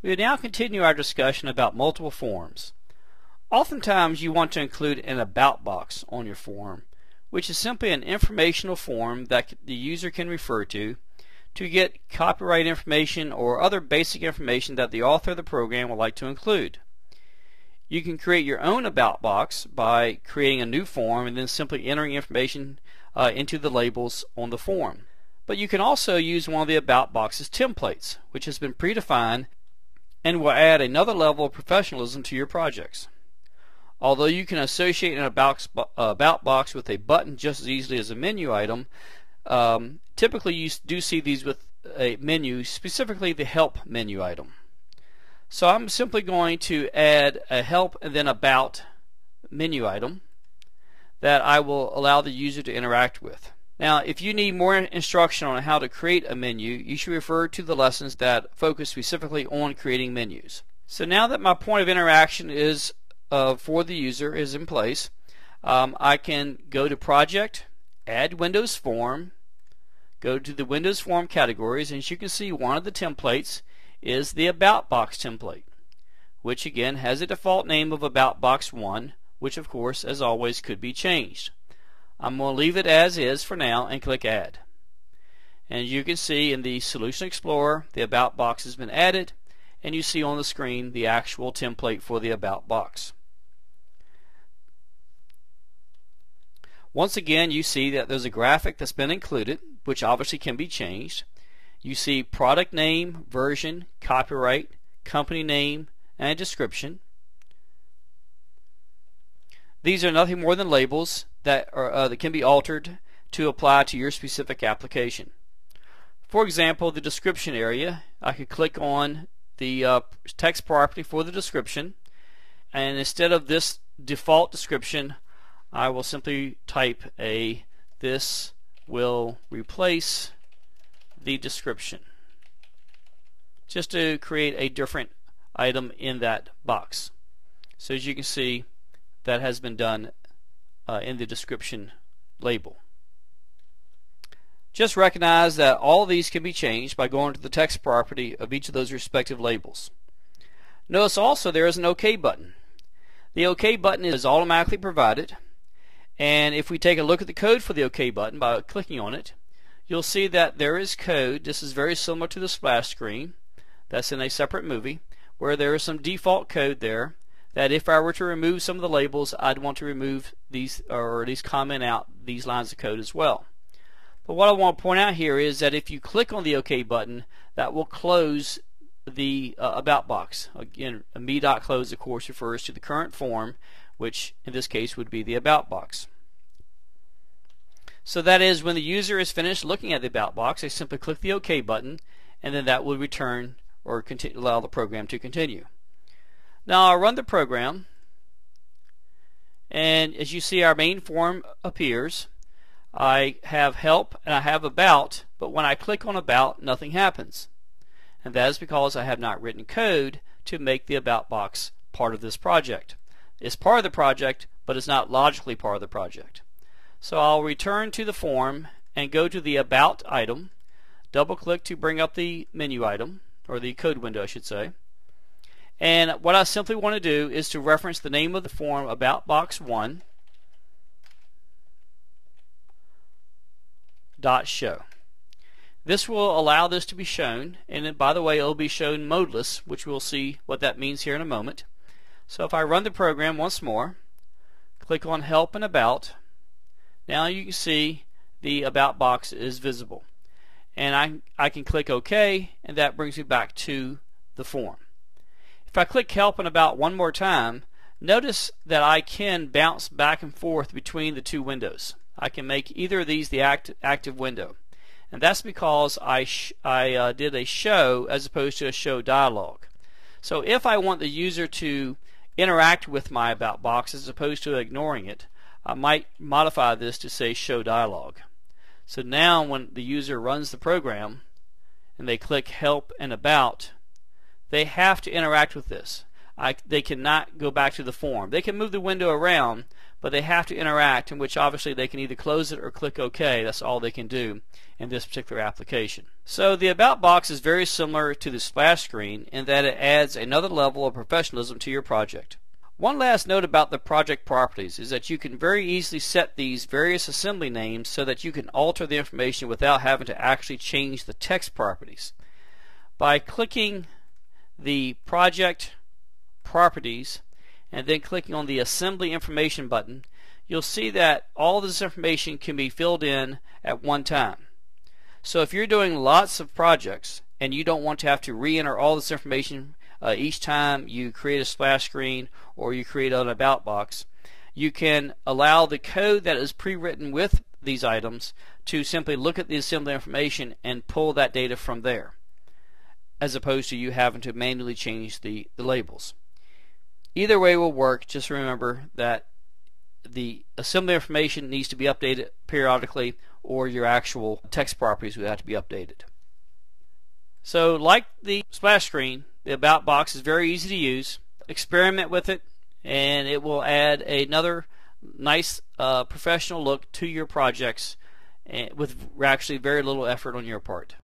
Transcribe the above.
We will now continue our discussion about multiple forms. Oftentimes you want to include an about box on your form, which is simply an informational form that the user can refer to get copyright information or other basic information that the author of the program would like to include. You can create your own about box by creating a new form and then simply entering information into the labels on the form. But you can also use one of the about box's templates, which has been predefined and will add another level of professionalism to your projects. Although you can associate an about box with a button just as easily as a menu item, typically you do see these with a menu, specifically the help menu item. So I'm simply going to add a help and then about menu item that I will allow the user to interact with. Now, if you need more instruction on how to create a menu, you should refer to the lessons that focus specifically on creating menus. So now that my point of interaction is for the user is in place, I can go to Project, Add Windows Form, go to the Windows Form categories, and as you can see, one of the templates is the About Box template, which again has a default name of About Box 1, which of course, as always, could be changed. I'm going to leave it as is for now and click Add. And you can see in the Solution Explorer the About Box has been added, and you see on the screen the actual template for the About Box. Once again, you see that there's a graphic that's been included, which obviously can be changed. You see product name, version, copyright, company name, and a description. These are nothing more than labels that can be altered to apply to your specific application. For example, the description area, I could click on the text property for the description, and instead of this default description, I will simply type this will replace the description, just to create a different item in that box. So as you can see, that has been done in the description label. Just recognize that all of these can be changed by going to the text property of each of those respective labels. Notice also there is an OK button. The OK button is automatically provided, and if we take a look at the code for the OK button by clicking on it, you'll see that there is code. This is very similar to the splash screen that's in a separate movie, where there is some default code there that if I were to remove some of the labels, I'd want to remove these, or at least comment out these lines of code as well. But what I want to point out here is that if you click on the OK button, that will close the About Box. Again, a me.close of course refers to the current form, which in this case would be the About Box. So that is, when the user is finished looking at the About Box, they simply click the OK button, and then that will return or allow the program to continue. Now I'll run the program, and as you see, our main form appears. I have help and I have about, but when I click on about, nothing happens. And that is because I have not written code to make the About Box part of this project. It's part of the project, but it's not logically part of the project. So I'll return to the form and go to the About item, double click to bring up the menu item, or the code window I should say. And what I simply want to do is to reference the name of the form About Box 1 .show. This will allow this to be shown, and by the way, it will be shown modeless, which we'll see what that means here in a moment. So if I run the program once more, click on Help and About, now you can see the About Box is visible. And I can click OK, and that brings me back to the form. If I click Help and About one more time, notice that I can bounce back and forth between the two windows. I can make either of these the active window. And that's because I did a show as opposed to a show dialog. So if I want the user to interact with my About Box as opposed to ignoring it, I might modify this to say show dialog. So now when the user runs the program and they click Help and About, they have to interact with this. they cannot go back to the form. They can move the window around, but they have to interact, in which obviously they can either close it or click OK. That's all they can do in this particular application. So the About box is very similar to the splash screen in that it adds another level of professionalism to your project. One last note about the project properties is that you can very easily set these various assembly names so that you can alter the information without having to actually change the text properties. By clicking the project properties and then clicking on the assembly information button, you'll see that all this information can be filled in at one time. So if you're doing lots of projects and you don't want to have to re-enter all this information each time you create a splash screen or you create an About box, you can allow the code that is pre-written with these items to simply look at the assembly information and pull that data from there, as opposed to you having to manually change the labels. Either way will work. Just remember that the assembly information needs to be updated periodically, or your actual text properties will have to be updated. So like the splash screen, the About box is very easy to use. Experiment with it and it will add another nice professional look to your projects with actually very little effort on your part.